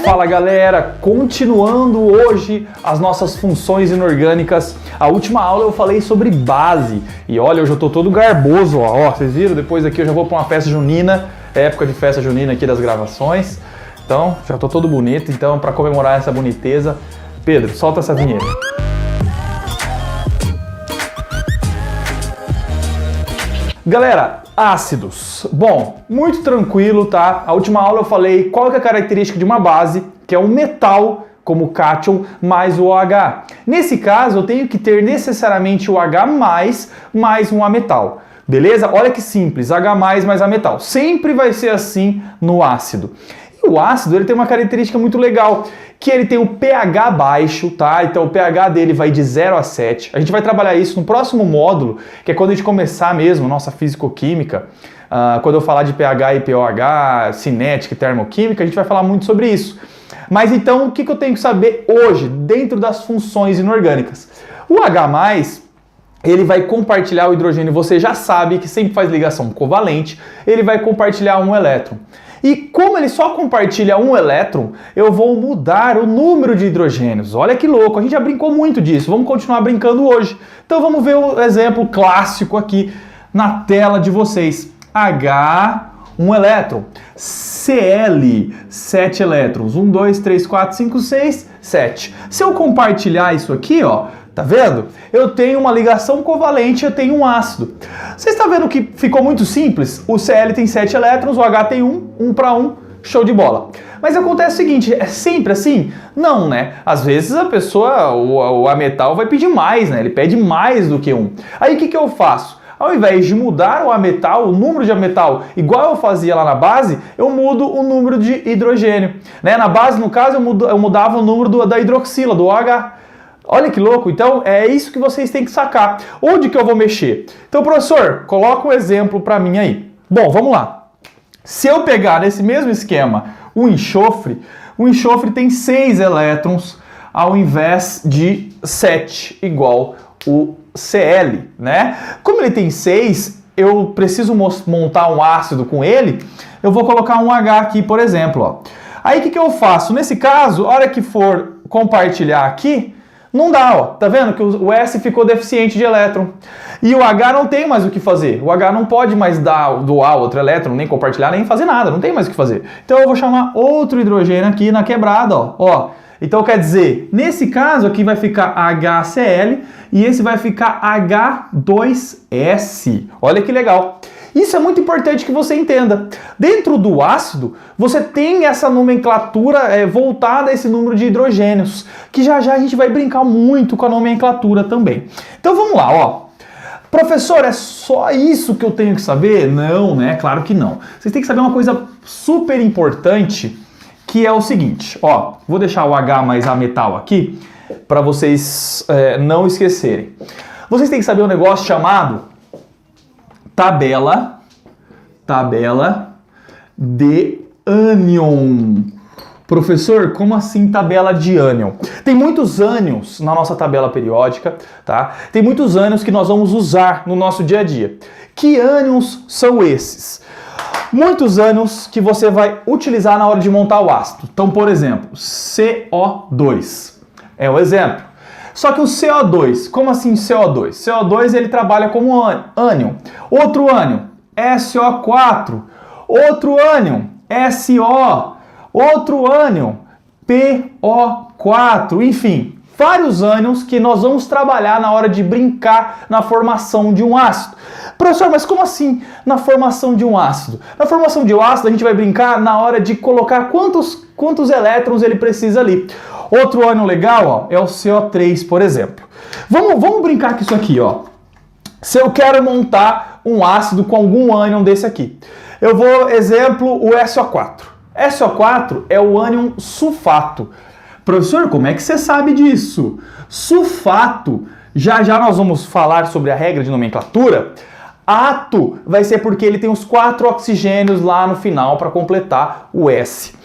Fala galera, continuando hoje as nossas funções inorgânicas. A última aula eu falei sobre base e olha, hoje eu tô todo garboso, ó, vocês viram? Depois aqui eu já vou para uma festa junina, época de festa junina aqui das gravações. Então, já tô todo bonito, então para comemorar essa boniteza, Pedro, solta essa vinheta. Galera, ácidos. Bom, muito tranquilo, tá? A última aula eu falei qual que é a característica de uma base, que é um metal, como o cátion, mais o OH. Nesse caso, eu tenho que ter necessariamente o H mais um ametal. Beleza? Olha que simples, H mais ametal. Sempre vai ser assim no ácido. E o ácido, ele tem uma característica muito legal, que ele tem o pH baixo, tá? Então o pH dele vai de 0 a 7. A gente vai trabalhar isso no próximo módulo, que é quando a gente começar mesmo, nossa físico-química. Quando eu falar de pH e pOH, cinética e termoquímica, a gente vai falar muito sobre isso. Mas então, o que eu tenho que saber hoje, dentro das funções inorgânicas? O H+, ele vai compartilhar o hidrogênio, você já sabe que sempre faz ligação covalente, ele vai compartilhar um elétron. E como ele só compartilha um elétron, eu vou mudar o número de hidrogênios. Olha que louco, a gente já brincou muito disso, vamos continuar brincando hoje. Então vamos ver o exemplo clássico aqui na tela de vocês. H, 1 elétron. Cl, 7 elétrons. 1, 2, 3, 4, 5, 6, 7. Se eu compartilhar isso aqui, ó, tá vendo? Eu tenho uma ligação covalente, eu tenho um ácido. Você está vendo que ficou muito simples? O Cl tem 7 elétrons, o H tem 1 para 1, show de bola. Mas acontece o seguinte, é sempre assim? Não, né? Às vezes a pessoa, o ametal vai pedir mais, né? Ele pede mais do que 1. Aí o que eu faço? Ao invés de mudar o ametal, o número de ametal, igual eu fazia lá na base, eu mudo o número de hidrogênio. Né? Na base, no caso, eu mudava o número da hidroxila, do OH. Olha que louco, então é isso que vocês têm que sacar. Onde que eu vou mexer? Então, professor, coloca um exemplo para mim aí. Bom, vamos lá. Se eu pegar nesse mesmo esquema o enxofre tem 6 elétrons ao invés de 7, igual o Cl, né? Como ele tem 6, eu preciso montar um ácido com ele, eu vou colocar um H aqui, por exemplo. Ó. Aí o que eu faço? Nesse caso, a hora que for compartilhar aqui, não dá, ó. Tá vendo que o S ficou deficiente de elétron. E o H não tem mais o que fazer. O H não pode mais doar outro elétron, nem compartilhar, nem fazer nada. Não tem mais o que fazer. Então eu vou chamar outro hidrogênio aqui na quebrada, ó. Então quer dizer, nesse caso aqui vai ficar HCl e esse vai ficar H2S. Olha que legal. Isso é muito importante que você entenda. Dentro do ácido, você tem essa nomenclatura voltada a esse número de hidrogênios, que já a gente vai brincar muito com a nomenclatura também. Então vamos lá, ó. Professor, é só isso que eu tenho que saber? Não, né? Claro que não. Vocês têm que saber uma coisa super importante, que é o seguinte, ó. Vou deixar o H mais ametal aqui, para vocês não esquecerem. Vocês têm que saber um negócio chamado tabela de ânion. Professor, como assim tabela de ânion? Tem muitos ânions na nossa tabela periódica, tá? Tem muitos ânions que nós vamos usar no nosso dia a dia. Que ânions são esses? Muitos ânions que você vai utilizar na hora de montar o ácido. Então, por exemplo, CO2 é um exemplo. Só que o CO2, como assim CO2? CO2 ele trabalha como ânion. Outro ânion, SO4. Outro ânion, SO. Outro ânion, PO4. Enfim, vários ânions que nós vamos trabalhar na hora de brincar na formação de um ácido. Professor, mas como assim na formação de um ácido? Na formação de um ácido a gente vai brincar na hora de colocar quantos elétrons ele precisa ali. Outro ânion legal, ó, é o CO3, por exemplo. Vamos brincar com isso aqui, ó. Se eu quero montar um ácido com algum ânion desse aqui, eu vou, exemplo, o SO4. SO4 é o ânion sulfato. Professor, como é que você sabe disso? Sulfato, já nós vamos falar sobre a regra de nomenclatura. Ato vai ser porque ele tem os 4 oxigênios lá no final para completar o S.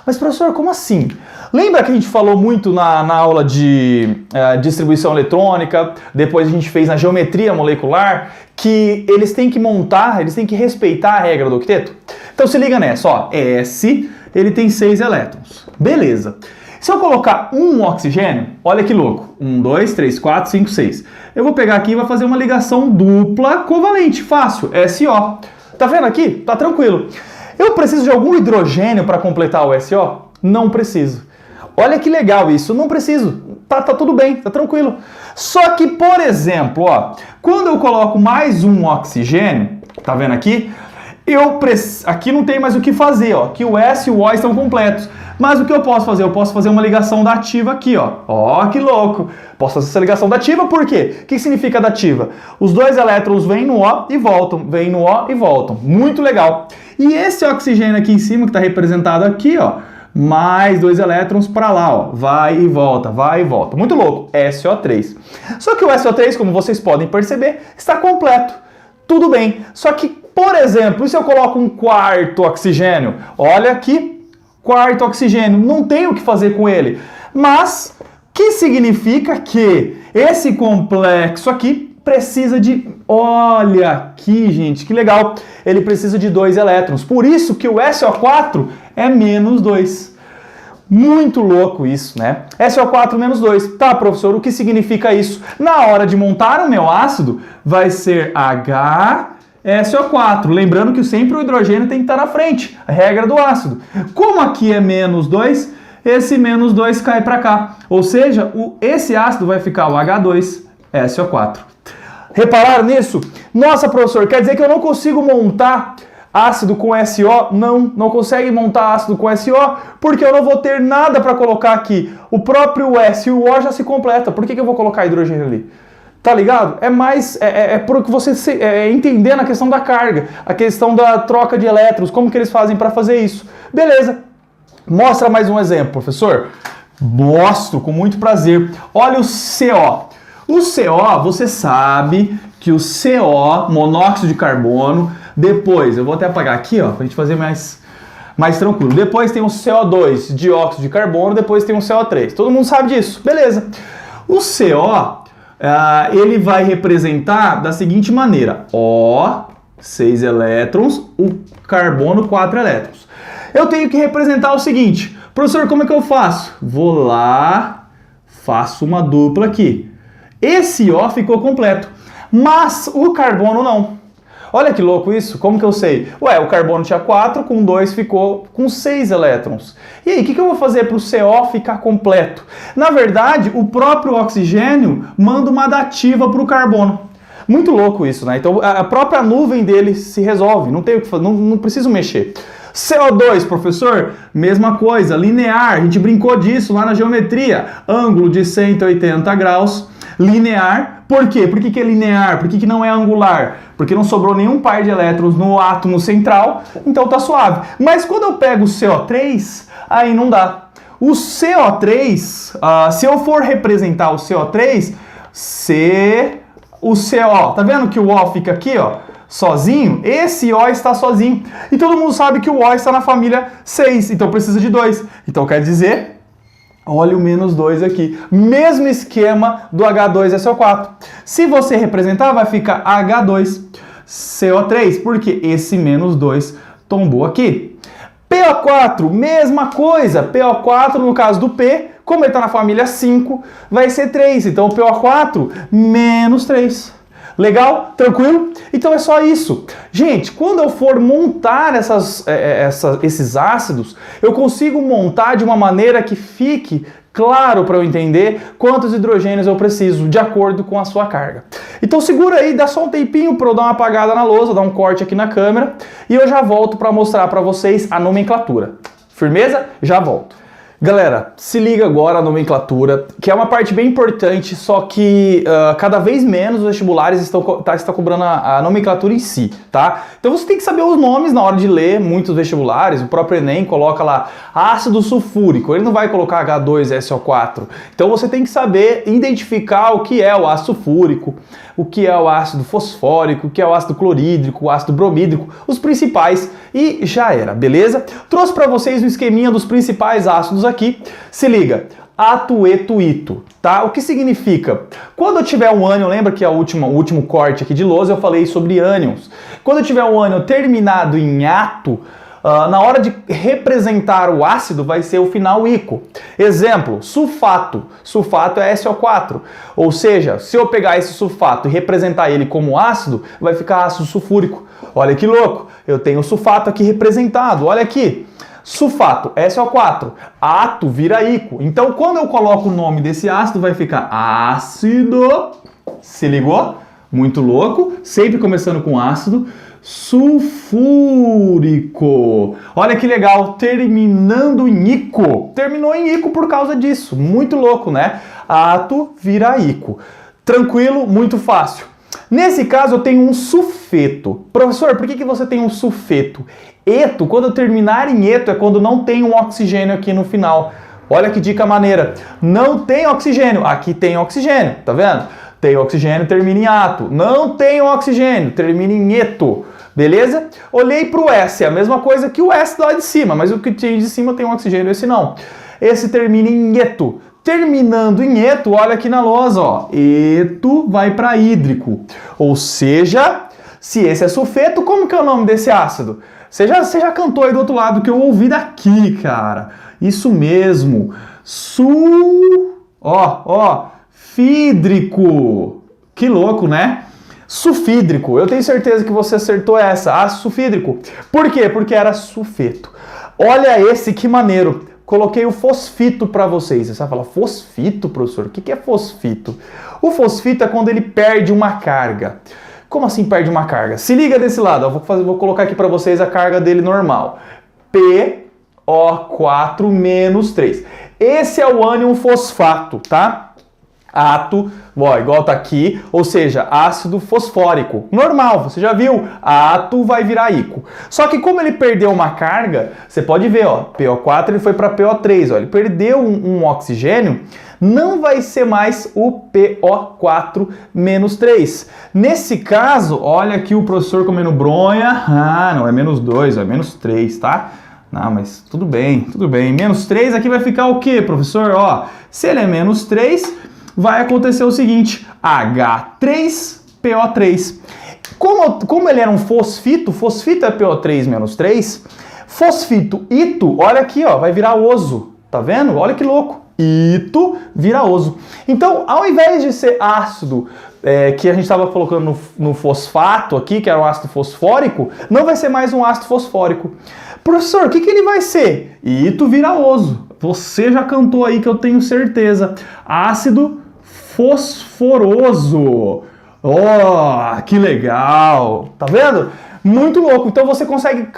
Mas professor, como assim? Lembra que a gente falou muito na aula de distribuição eletrônica, depois a gente fez na geometria molecular, que eles têm que montar, eles têm que respeitar a regra do octeto? Então se liga nessa, ó, S, ele tem 6 elétrons. Beleza. Se eu colocar um oxigênio, olha que louco. 1, 2, 3, 4, 5, 6. Eu vou pegar aqui e vou fazer uma ligação dupla covalente. Fácil. SO. Tá vendo aqui? Tá tranquilo. Eu preciso de algum hidrogênio para completar o SO? Não preciso. Olha que legal isso. Não preciso. Tá tudo bem. Tá tranquilo. Só que, por exemplo, ó, quando eu coloco mais um oxigênio, tá vendo aqui? Aqui não tem mais o que fazer, ó. Aqui o S e o O estão completos. Mas o que eu posso fazer? Eu posso fazer uma ligação dativa aqui, ó. Ó, que louco! Posso fazer essa ligação dativa por quê? O que significa dativa? Os dois elétrons vêm no O e voltam, vêm no O e voltam. Muito legal. E esse oxigênio aqui em cima, que está representado aqui, ó, mais dois elétrons para lá, ó. Vai e volta, vai e volta. Muito louco. SO3. Só que o SO3, como vocês podem perceber, está completo. Tudo bem. Só que, por exemplo, e se eu coloco um quarto oxigênio? Olha aqui. Quarto oxigênio, não tem o que fazer com ele. Mas, que significa que esse complexo aqui precisa de... Olha aqui, gente, que legal. Ele precisa de 2 elétrons. Por isso que o SO4 é menos 2. Muito louco isso, né? SO4 menos 2. Tá, professor, o que significa isso? Na hora de montar o meu ácido, vai ser HSO4. Lembrando que sempre o hidrogênio tem que estar na frente, a regra do ácido. Como aqui é menos 2, esse menos 2 cai para cá. Ou seja, esse ácido vai ficar o H2SO4. Repararam nisso? Nossa, professor, quer dizer que eu não consigo montar ácido com SO? Não consegue montar ácido com SO, porque eu não vou ter nada para colocar aqui. O próprio S e o O já se completa. Por que eu vou colocar hidrogênio ali? Tá ligado? Por que você entender na questão da carga, a questão da troca de elétrons, como que eles fazem para fazer isso. Beleza. Mostra mais um exemplo, professor. Mostro com muito prazer. Olha o CO. O CO, você sabe que o CO, monóxido de carbono, depois, eu vou até apagar aqui, ó, pra gente fazer mais tranquilo. Depois tem o CO2, dióxido de carbono, depois tem o CO3. Todo mundo sabe disso. Beleza. O CO... ele vai representar da seguinte maneira: O, 6 elétrons, o carbono, 4 elétrons. Eu tenho que representar o seguinte: professor, como é que eu faço? Vou lá, faço uma dupla aqui. Esse O ficou completo, mas o carbono não. Olha que louco isso, como que eu sei? Ué, o carbono tinha 4, com 2 ficou com 6 elétrons. E aí, o que eu vou fazer para o CO ficar completo? Na verdade, o próprio oxigênio manda uma dativa para o carbono. Muito louco isso, né? Então, a própria nuvem dele se resolve, não tem o que fazer, não preciso mexer. CO2, professor, mesma coisa, linear, a gente brincou disso lá na geometria. Ângulo de 180 graus, linear. Por quê? Por que é linear? Por que não é angular? Porque não sobrou nenhum par de elétrons no átomo central, então tá suave. Mas quando eu pego o CO3, aí não dá. O CO3, se eu for representar o CO3, o CO, tá vendo que o O fica aqui, ó, sozinho? Esse O está sozinho. E todo mundo sabe que o O está na família 6, então precisa de 2. Então quer dizer... Olha o menos 2 aqui. Mesmo esquema do H2SO4. Se você representar, vai ficar H2CO3, porque esse menos 2 tombou aqui. PO4, mesma coisa. PO4, no caso do P, como ele está na família 5, vai ser 3. Então, PO4, menos 3. Legal? Tranquilo? Então é só isso. Gente, quando eu for montar esses ácidos, eu consigo montar de uma maneira que fique claro para eu entender quantos hidrogênios eu preciso, de acordo com a sua carga. Então segura aí, dá só um tempinho para eu dar uma apagada na lousa, dar um corte aqui na câmera, e eu já volto para mostrar para vocês a nomenclatura. Firmeza? Já volto. Galera, se liga agora a nomenclatura, que é uma parte bem importante, só que cada vez menos os vestibulares estão cobrando a nomenclatura em si, tá? Então você tem que saber os nomes na hora de ler, muitos vestibulares, o próprio Enem coloca lá ácido sulfúrico, ele não vai colocar H2SO4. Então você tem que saber identificar o que é o ácido sulfúrico, o que é o ácido fosfórico, o que é o ácido clorídrico, o ácido bromídrico, os principais, e já era, beleza? Trouxe para vocês um esqueminha dos principais ácidos aqui. Se liga, atuetuito, tá? O que significa? Quando eu tiver um ânion, lembra que o último corte aqui de lousa eu falei sobre ânions. Quando eu tiver um ânion terminado em ato, Na hora de representar o ácido, vai ser o final ico. Exemplo, sulfato. Sulfato é SO4. Ou seja, se eu pegar esse sulfato e representar ele como ácido, vai ficar ácido sulfúrico. Olha que louco, eu tenho o sulfato aqui representado, olha aqui. Sulfato, SO4, ato vira ico. Então, quando eu coloco o nome desse ácido, vai ficar ácido, se ligou? Muito louco, sempre começando com ácido, sulfúrico. Olha que legal, terminando em ico. Terminou em ico por causa disso, muito louco, né? Ato vira ico. Tranquilo, muito fácil. Nesse caso, eu tenho um sulfeto. Professor, por que você tem um sulfeto? Eto, quando eu terminar em eto, é quando não tem um oxigênio aqui no final. Olha que dica maneira. Não tem oxigênio. Aqui tem oxigênio, tá vendo? Tem oxigênio, termina em ato. Não tem oxigênio, termina em eto. Beleza? Olhei para o S, é a mesma coisa que o S lá de cima, mas o que tem de cima tem um oxigênio, esse não. Esse termina em eto. Terminando em eto, olha aqui na lousa, ó. Eto vai para hídrico. Ou seja, se esse é sulfeto, como que é o nome desse ácido? Você já cantou aí do outro lado, que eu ouvi daqui, cara. Isso mesmo. Fídrico. Que louco, né? Sulfídrico. Eu tenho certeza que você acertou essa. Ácido sulfídrico. Por quê? Porque era sulfeto. Olha esse, que maneiro. Coloquei o fosfito para vocês. Você vai falar, fosfito, professor? O que é fosfito? O fosfito é quando ele perde uma carga. Como assim perde uma carga? Se liga desse lado, eu vou colocar aqui para vocês a carga dele normal. PO4 menos 3. Esse é o ânion fosfato, tá? Ato, ó, igual tá aqui, ou seja, ácido fosfórico. Normal, você já viu? Ato vai virar ico. Só que como ele perdeu uma carga, você pode ver, ó, PO4 ele foi para PO3, ó, ele perdeu um oxigênio, não vai ser mais o PO4 menos 3. Nesse caso, olha aqui o professor comendo bronha. Ah, não é menos 2, é menos 3, tá? Não, mas tudo bem, tudo bem. Menos 3 aqui vai ficar o quê, professor? Ó, se ele é menos 3, vai acontecer o seguinte, H3PO3. Como ele era um fosfito, fosfito é PO3 menos 3, fosfito, ito, olha aqui, ó, vai virar oso, tá vendo? Olha que louco. Ito vira oso. Então, ao invés de ser ácido que a gente estava colocando no fosfato aqui, que era um ácido fosfórico, não vai ser mais um ácido fosfórico. Professor, o que ele vai ser? Ito vira oso. Você já cantou aí que eu tenho certeza. Ácido fosforoso. Oh, que legal. Tá vendo? Muito louco. Então você consegue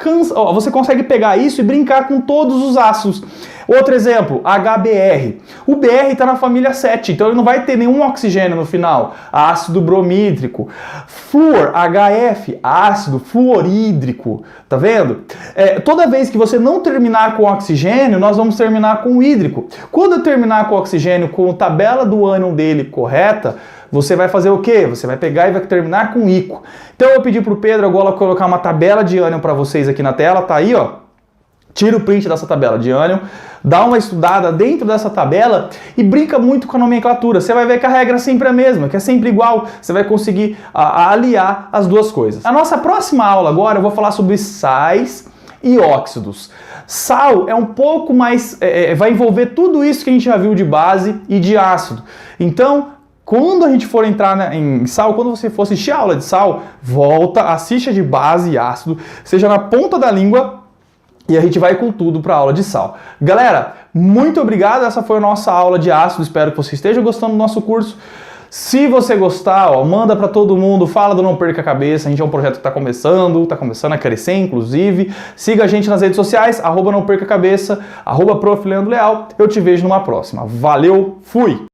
pegar isso e brincar com todos os ácidos. Outro exemplo, HBr. O BR está na família 7, então ele não vai ter nenhum oxigênio no final. Ácido bromídrico. Flúor, HF, ácido fluorídrico. Tá vendo? Toda vez que você não terminar com oxigênio, nós vamos terminar com hídrico. Quando eu terminar com oxigênio com a tabela do ânion dele correta, você vai fazer o quê? Você vai pegar e vai terminar com ico. Então eu pedi para o Pedro agora colocar uma tabela de ânion para vocês aqui na tela, tá aí, ó. Tira o print dessa tabela de ânion, dá uma estudada dentro dessa tabela e brinca muito com a nomenclatura. Você vai ver que a regra é sempre a mesma, que é sempre igual. Você vai conseguir aliar as duas coisas. Na nossa próxima aula agora eu vou falar sobre sais e óxidos. Sal é um pouco mais... vai envolver tudo isso que a gente já viu de base e de ácido. Então, quando a gente for entrar em sal, quando você for assistir a aula de sal, volta, assiste a de base e ácido, seja na ponta da língua, e a gente vai com tudo para a aula de sal. Galera, muito obrigado, essa foi a nossa aula de ácido, espero que você esteja gostando do nosso curso. Se você gostar, ó, manda para todo mundo, fala do Não Perca a Cabeça, a gente é um projeto que está começando a crescer, inclusive. Siga a gente nas redes sociais, @Não Perca a Cabeça, @Prof. Leandro Leal. Eu te vejo numa próxima. Valeu, fui!